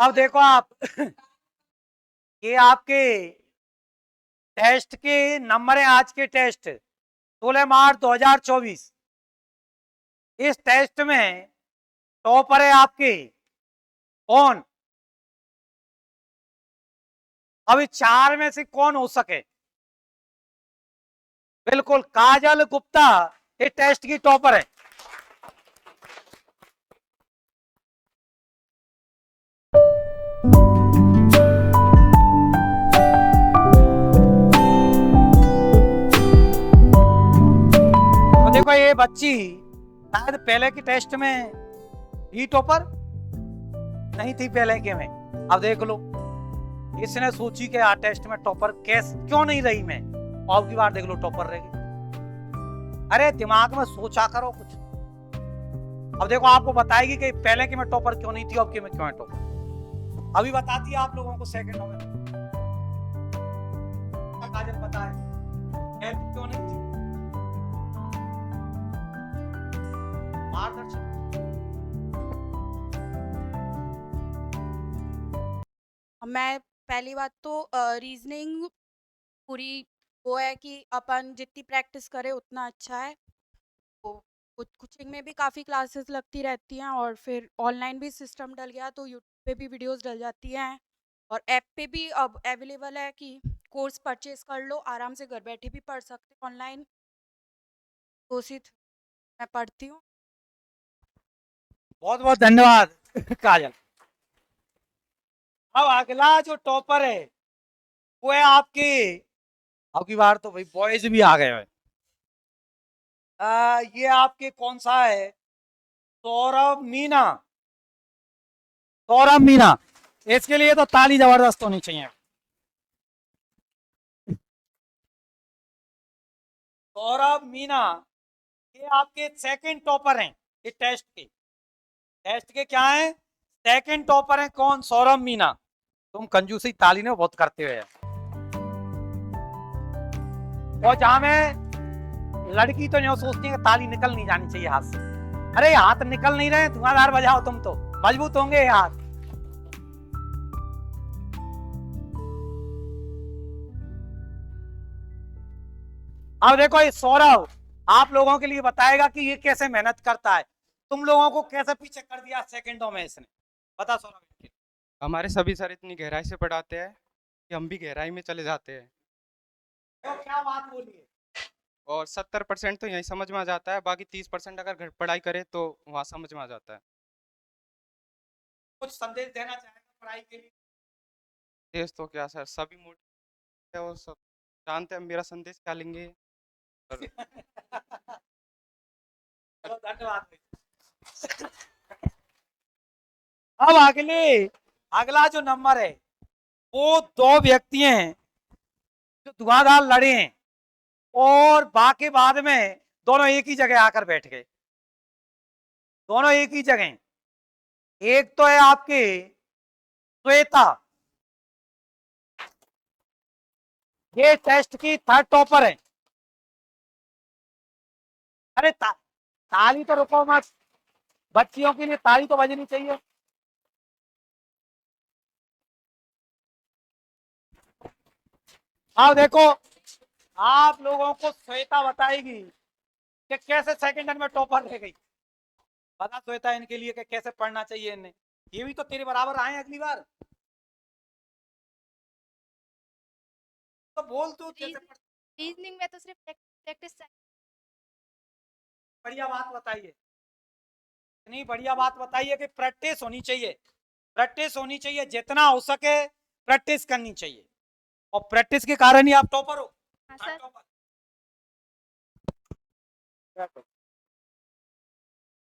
अब देखो आप ये आपके टेस्ट के नंबर है। आज के टेस्ट 16 मार्च 2024। इस टेस्ट में टॉपर है आपके कौन? अभी चार में से कौन हो सके? बिल्कुल काजल गुप्ता ये टेस्ट की टॉपर है। तो देखो ये बच्ची शायद पहले के टेस्ट में ही टॉपर नहीं थी पहले के में। अब देख लो इसने सोची कि यार टेस्ट में टॉपर कैसे क्यों नहीं रही मैं, अब की बार देख लो टॉपर रहेगी। अरे दिमाग में सोचा करो कुछ। अब देखो आपको बताएगी कि पहले की में टॉपर क्यों नहीं थी, अब की में क्यों है टॉपर। अभी बताती है आप लोगों को सेकंडों में। काजल बताए क्यों नहीं थी? मार्गदर्शन। मैं पहली बात तो रीजनिंग पूरी वो है कि अपन जितनी प्रैक्टिस करें उतना अच्छा है। तो कोचिंग में भी काफ़ी क्लासेस लगती रहती हैं और फिर ऑनलाइन भी सिस्टम डल गया तो यूट्यूब पे भी वीडियोस डल जाती हैं और ऐप पे भी अब अवेलेबल है कि कोर्स परचेज कर लो, आराम से घर बैठे भी पढ़ सकते हो ऑनलाइन। तो उसी मैं पढ़ती हूँ। बहुत बहुत धन्यवाद काजल। अब अगला जो टॉपर है वो है आपके, अब की बार तो भाई बॉयज भी आ गए हैं। ये आपके कौन सा है? सौरभ मीना। सौरभ मीना, इसके लिए तो ताली जबरदस्त होनी चाहिए। सौरभ मीना ये आपके सेकंड टॉपर हैं ये टेस्ट के। टेस्ट के क्या हैं? सेकंड टॉपर हैं कौन? सौरभ मीना। तुम कंजूसी ताली ने बहुत करते हुए। और जहां में लड़की तो नहीं सोचती है कि ताली निकल नहीं जानी चाहिए हाथ से। अरे हाथ निकल नहीं रहे, धुआंधार बजाओ, तुम तो मजबूत होंगे हाथ। अब देखो ये सौरभ आप लोगों के लिए बताएगा कि ये कैसे मेहनत करता है। तुम लोगों को कैसे पीछे कर दिया सेकंडों में इसने, बता सौरभ। हमारे सभी सर इतनी गहराई से पढ़ाते हैं कि हम भी गहराई में चले जाते हैं तो क्या बात बोली है? और 70% तो यहीं समझ में आ जाता है, बाकी 30% अगर घर पढ़ाई करे तो वहाँ समझ में आ जाता है। कुछ संदेश देना चाहेगा पढ़ाई के लिए? देश तो क्या सर, सभी मोटे और सब जानते हैं मेरा संदेश क्या लेंगे। और चलो धन्यवाद। अब अगला जो नंबर है वो दो व्यक्ति हैं जो धुआंधार लड़े हैं और बाकी बाद में दोनों एक ही जगह आकर बैठ गए। दोनों एक ही जगह। एक तो है आपके श्वेता, ये टेस्ट की थर्ड टॉपर है। अरे ताली तो रुको मत, बच्चियों के लिए ताली तो बजनी चाहिए। अब देखो आप लोगों को श्वेता बताएगी कि कैसे सेकंड में टॉपर रह गई। बता श्वेता इनके लिए कि कैसे पढ़ना चाहिए इन्हें, ये भी तो तेरे बराबर आए अगली बार। तो बोल तू कैसे रीजनिंग में तो सिर्फ प्रैक्टिस चाहिए। बढ़िया बात बताइए। इतनी बढ़िया बात बताइए कि प्रैक्टिस होनी चाहिए। प्रैक्टिस होनी चाहिए, जितना हो सके प्रैक्टिस करनी चाहिए और प्रैक्टिस के कारण ही आप टॉपर हो। हाँ सर।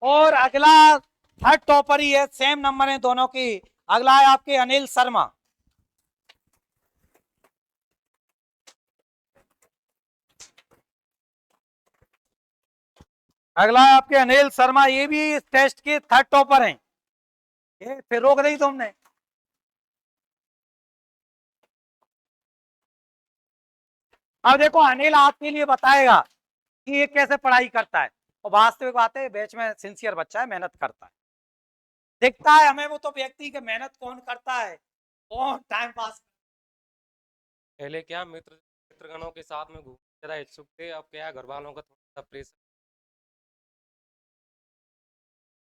और अगला थर्ड टॉपर ही है, सेम नंबर है दोनों की। अगला है आपके अनिल शर्मा। अगला है आपके अनिल शर्मा, ये भी इस टेस्ट के थर्ड टॉपर हैं। ये फिर रोक रही तुमने। अब देखो अनिल आपके लिए बताएगा कि ये कैसे पढ़ाई करता है और वास्तविक बात है बैच में सिंसियर बच्चा है, मेहनत करता है। दिखता है हमें वो तो व्यक्ति की मेहनत कौन करता है, कौन टाइम पास। पहले क्या मित्रगणों के साथ में घूमने ज्यादा इच्छुक थे, अब क्या घर वालों का थोड़ा सा प्रेशर,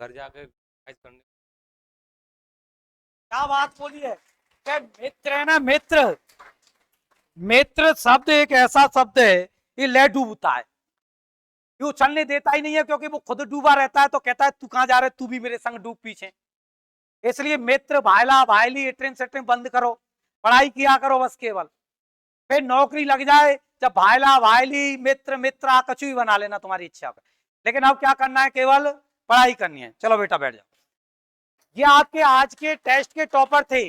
घर जाकर exercise करने। क्या बात बोली है कि मित्र है ना, मित्र, मित्र शब्द एक ऐसा शब्द है, ये ले डूबता है, ये उछलने देता ही नहीं है, क्योंकि वो खुद डूबा रहता है तो कहता है तू कहां जा रहा है, तू भी मेरे संग डूब पीछे। इसलिए मित्र भाईला भाईली इटरिंग सेटरिंग बंद करो, पढ़ाई किया करो बस केवल, फिर नौकरी लग जाए, जब भाईला भाईली मित्र मित्रा कछु ही बना लेना तुम्हारी इच्छा पे। लेकिन अब क्या करना है, केवल पढ़ाई करनी है। चलो बेटा बैठ जाओ। ये आपके आज के टेस्ट के टॉपर थे।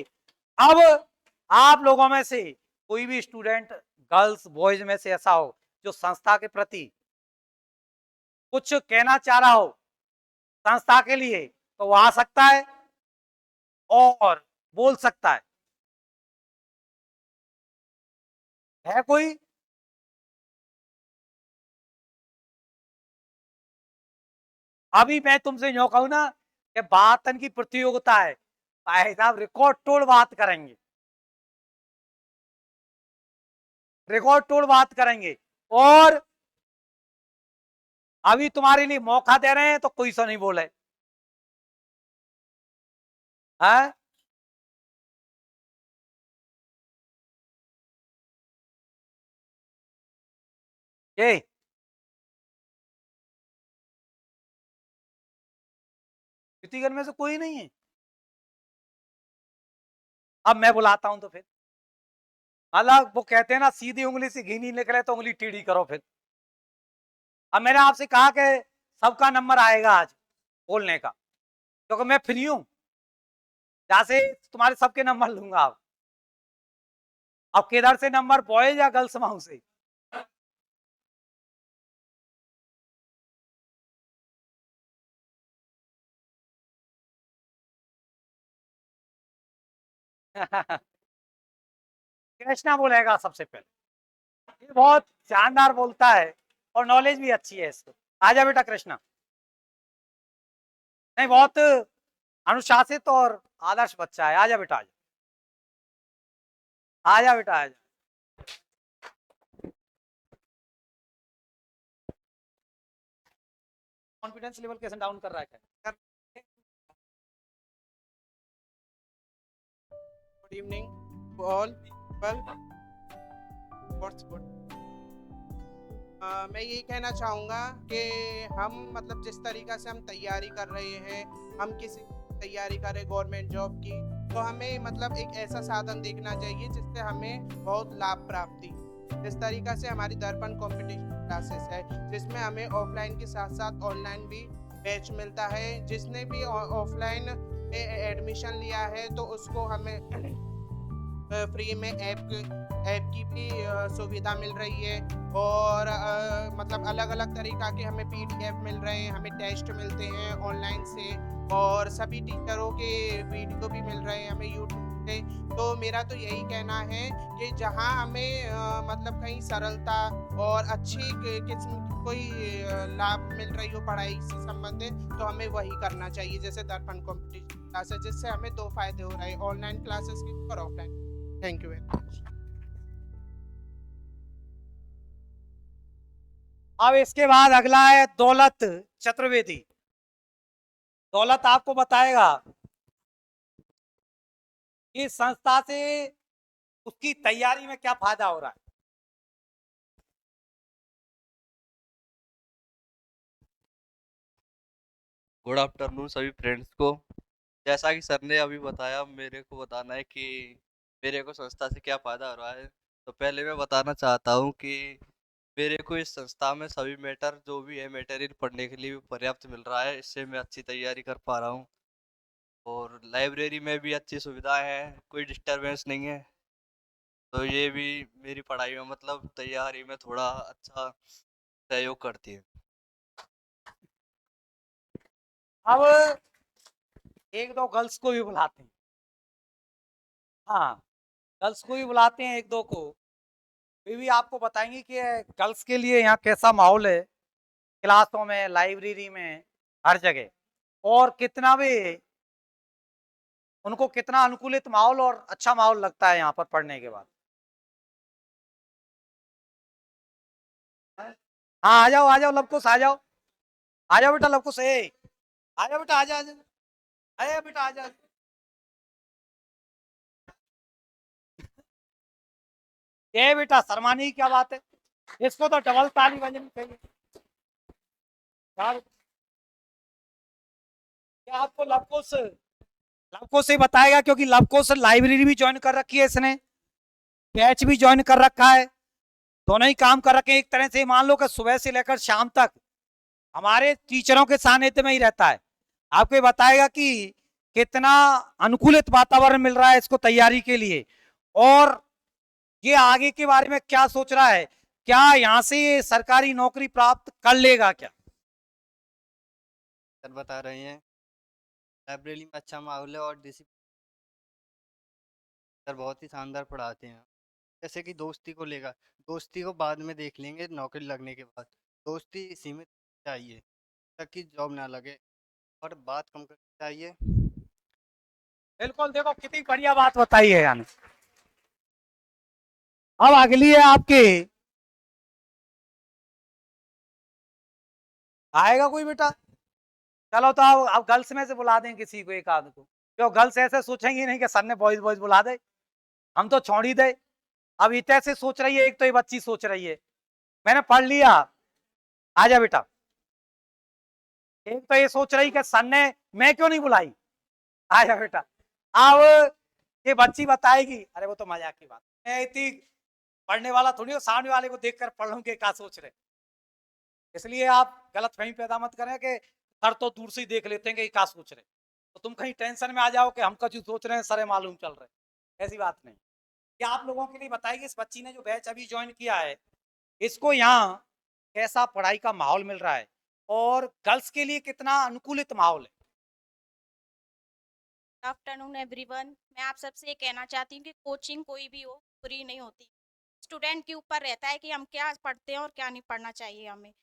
अब आप लोगों में से कोई भी स्टूडेंट गर्ल्स बॉयज में से ऐसा हो जो संस्था के प्रति कुछ कहना चाह रहा हो संस्था के लिए, तो वो आ सकता है और बोल सकता है कोई? अभी मैं तुमसे यूं कहूं ना कि बातन की प्रतियोगिता है, भाई साहब रिकॉर्ड तोड़ बात करेंगे, रिकॉर्ड तोड़ बात करेंगे। और अभी तुम्हारे लिए मौका दे रहे हैं तो कोई सा नहीं बोले, है? ये कृतिगण में से कोई नहीं है? अब मैं बुलाता हूं तो फिर मतलब वो कहते हैं ना, सीधी उंगली से घी नहीं निकले तो उंगली टेढ़ी करो फिर। अब मैंने आपसे कहा कि सबका नंबर आएगा आज बोलने का, क्योंकि मैं फ्री हूं, जहां से तुम्हारे सबके नंबर लूंगा। अब किधर से नंबर, बॉयज या गर्ल्स माउस से? कृष्णा बोलेगा सबसे पहले, ये बहुत शानदार बोलता है और नॉलेज भी अच्छी है इसको। आजा बेटा कृष्णा। नहीं, बहुत अनुशासित और आदर्श बच्चा है। आजा बेटा, आजा आजा बेटा आजा। कॉन्फिडेंस लेवल कैसे डाउन कर रहा है? Good evening to all people. What's good. मैं यही कहना चाहूँगा कि हम मतलब जिस तरीक़ा से हम तैयारी कर रहे हैं, हम किसी तैयारी करें गवर्नमेंट जॉब की, तो हमें मतलब एक ऐसा साधन देखना चाहिए जिससे हमें बहुत लाभ प्राप्ति। जिस तरीक़ा से हमारी दर्पण कंपटीशन क्लासेस है, जिसमें हमें ऑफलाइन के साथ साथ ऑनलाइन भी बैच मिलता है। जिसने भी ऑफलाइन में एडमिशन लिया है तो उसको हमें फ्री में ऐप की भी सुविधा मिल रही है। और मतलब अलग अलग तरीक़ा के हमें PDF मिल रहे हैं, हमें टेस्ट मिलते हैं ऑनलाइन से, और सभी टीचरों के वीडियो भी मिल रहे हैं हमें यूट्यूब पे। तो मेरा तो यही कहना है कि जहां हमें मतलब कहीं सरलता और अच्छी किस्म की कोई लाभ मिल रही हो पढ़ाई से संबंधित, तो हमें वही करना चाहिए। जैसे दर्पण कॉम्पिटिशन क्लासेस, जिससे हमें 2 फायदे हो रहे हैं, ऑनलाइन क्लासेस के और offline. Thank you very much. अब इसके बाद अगला है दौलत चतुर्वेदी। दौलत आपको बताएगा कि संस्था से उसकी तैयारी में क्या फायदा हो रहा है। गुड आफ्टरनून सभी फ्रेंड्स को। जैसा कि सर ने अभी बताया, मेरे को बताना है कि मेरे को संस्था से क्या फ़ायदा हो रहा है। तो पहले मैं बताना चाहता हूँ कि मेरे को इस संस्था में सभी मैटर जो भी है मटेरियल पढ़ने के लिए भी पर्याप्त मिल रहा है। इससे मैं अच्छी तैयारी कर पा रहा हूँ, और लाइब्रेरी में भी अच्छी सुविधाएं हैं, कोई डिस्टरबेंस नहीं है। तो ये भी मेरी पढ़ाई में मतलब तैयारी में थोड़ा अच्छा सहयोग करती है। अब एक दो गर्ल्स को भी बुलाते हैं, हाँ गर्ल्स को भी बुलाते हैं एक दो को, वे भी आपको बताएंगे कि गर्ल्स के लिए यहाँ कैसा माहौल है, क्लासों में, लाइब्रेरी में, हर जगह, और कितना भी उनको कितना अनुकूलित माहौल और अच्छा माहौल लगता है यहाँ पर पढ़ने के बाद। हाँ आ जाओ लवकुश आ जाओ बेटा लवकुश आ जाओ बेटा आजा बेटा आजा। ये बेटा शर्माने की क्या बात है, इसको तो डबल ताली बजनी चाहिए। क्या आपको लवकुश से बताएगा, क्योंकि लवकुश लाइब्रेरी भी ज्वाइन कर रखी है इसने, बैच भी ज्वाइन कर रखा है, दोनों ही काम कर रखे हैं। एक तरह से मान लो कि सुबह से लेकर शाम तक हमारे टीचरों के सानिध्य में ही रहता है। आपको ये बताएगा कि कितना अनुकूलित वातावरण मिल रहा है इसको तैयारी के लिए, और ये आगे के बारे में क्या सोच रहा है, क्या यहाँ से ये सरकारी नौकरी प्राप्त कर लेगा क्या। सर बता रहे हैं लाइब्रेरी में अच्छा माहौल है और डिसिप्लिन सर बहुत ही शानदार पढ़ाते हैं। जैसे कि दोस्ती को लेकर, दोस्ती को बाद में देख लेंगे नौकरी लगने के बाद, दोस्ती सीमित चाहिए तक कि जॉब ना लगे और बात कम करनी चाहिए। बिल्कुल, देखो कितनी बढ़िया बात बताई है यानी। अब अगली है आपके, आएगा कोई बेटा, चलो तो अब गर्ल्स में से बुला दें किसी को, एक आध को, क्यों गर्ल्स ऐसे सोचेंगी नहीं कि सर ने बॉयज बॉयज बुला दे, हम तो छोड़ ही दे। अब इतने से सोच रही है, एक तो ये बच्ची सोच रही है मैंने पढ़ लिया, आजा बेटा। एक तो ये सोच रही कि सर ने मैं क्यों नहीं बुलाई, आजा बेटा। अब ये बच्ची बताएगी, अरे वो तो मजाक की बात, मैं इतनी पढ़ने वाला थोड़ी हो, सामने वाले को देखकर पढ़ लूं कि क्या सोच रहे, इसलिए आप गलत फहमी पैदा मत करें कि सर तो दूर से ही देख लेते हैं कि क्या सोच रहे, तो तुम कहीं टेंशन में आ जाओ कि हम कुछ सोच रहे हैं सर मालूम चल रहे, ऐसी बात नहीं। क्या आप लोगों के लिए बताइए, इस बच्ची ने जो बैच अभी ज्वाइन किया है, इसको यहाँ कैसा पढ़ाई का माहौल मिल रहा है और गर्ल्स के लिए कितना अनुकूलित माहौल है। Good afternoon everyone. मैं आप सबसे ये कहना चाहती हूँ कि कोचिंग कोई भी हो बुरी नहीं होती, स्टूडेंट के ऊपर रहता है कि हम क्या पढ़ते हैं और क्या नहीं पढ़ना चाहिए। हमें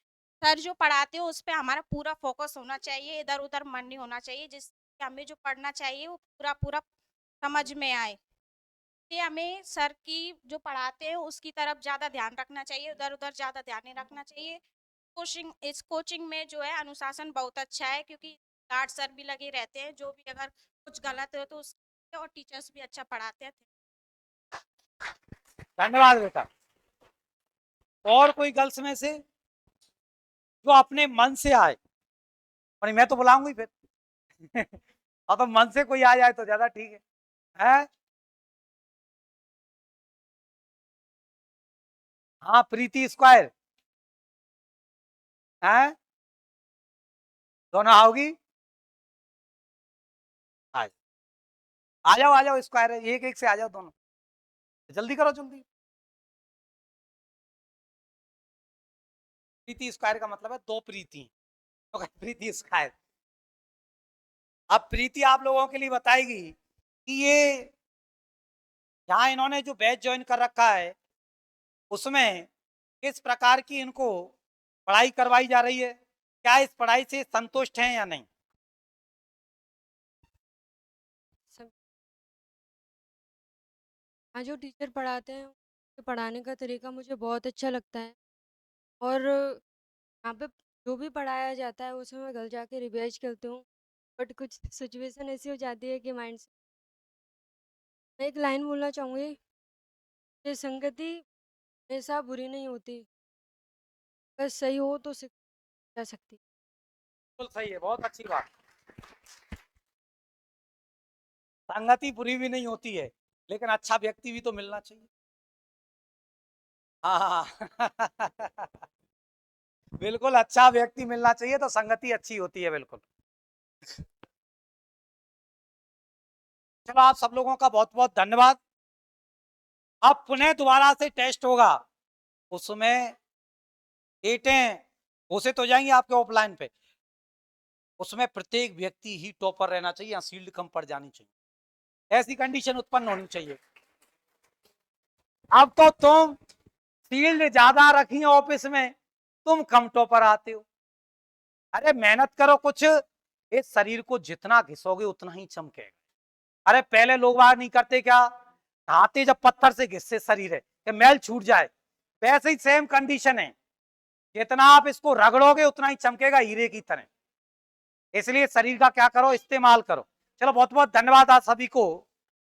सर जो पढ़ाते हो उस पर हमारा पूरा फोकस होना चाहिए, इधर उधर मन नहीं होना चाहिए, जिससे हमें जो पढ़ना चाहिए वो पूरा पूरा समझ में आए। ये हमें सर की जो पढ़ाते हैं उसकी तरफ ज़्यादा ध्यान रखना चाहिए, इधर उधर ज़्यादा ध्यान नहीं रखना चाहिए। इस कोचिंग में जो है अनुशासन बहुत अच्छा है, क्योंकि गार्ड सर भी लगे रहते हैं, जो भी अगर कुछ गलत हो तो उसके, और टीचर्स भी अच्छा पढ़ाते हैं। धन्यवाद बेटा। और कोई गर्ल्स में से जो अपने मन से आए, और मैं तो बुलाऊंगी फिर अब तो मन से कोई आ जाए तो ज्यादा ठीक है? हाँ प्रीति स्क्वायर है, दोनों आओगी, आ जाओ स्क्वायर है, एक एक से आ जाओ दोनों, जल्दी करो जल्दी। प्रीति स्क्वायर का मतलब है दो प्रीति, तो प्रीति स्क्वायर। अब प्रीति आप लोगों के लिए बताएगी कि ये यहाँ इन्होंने जो बैच ज्वाइन कर रखा है उसमें किस प्रकार की इनको पढ़ाई करवाई जा रही है, क्या इस पढ़ाई से संतुष्ट हैं या नहीं। हाँ, जो टीचर पढ़ाते हैं उनके पढ़ाने का तरीका मुझे बहुत अच्छा लगता है, और यहाँ पे जो भी पढ़ाया जाता है उसे मैं घर जाके रिवाइज करती हूँ, बट कुछ सिचुएशन ऐसी हो जाती है कि माइंड से मैं एक लाइन बोलना चाहूँगी कि संगति हमेशा बुरी नहीं होती, अगर सही हो तो सीख जा सकती। बिल्कुल सही है, बहुत अच्छी बात। संगति बुरी भी नहीं होती है, लेकिन अच्छा व्यक्ति भी तो मिलना चाहिए। हाँ बिल्कुल, अच्छा व्यक्ति मिलना चाहिए तो संगति अच्छी होती है, बिल्कुल। चलो आप सब लोगों का बहुत बहुत धन्यवाद। अब पुनः दोबारा से टेस्ट होगा, उसमें डेटें घोषित हो जाएंगी आपके ऑफलाइन पे, उसमें प्रत्येक व्यक्ति ही टॉपर रहना चाहिए, या शील्ड कम पड़ जानी चाहिए, ऐसी कंडीशन उत्पन्न होनी चाहिए। अब तो तुम शील्ड ज्यादा रखी ऑफिस में, तुम कम टॉपर आते हो। अरे मेहनत करो कुछ, इस शरीर को जितना घिसोगे उतना ही चमकेगा। अरे पहले लोग बात नहीं करते क्या, नहाते जब पत्थर से घिससे शरीर है कि मैल छूट जाए, वैसे ही सेम कंडीशन है, जितना आप इसको रगड़ोगे उतना ही चमकेगा हीरे की तरह। इसलिए शरीर का क्या करो, इस्तेमाल करो। चलो बहुत बहुत धन्यवाद आप सभी को।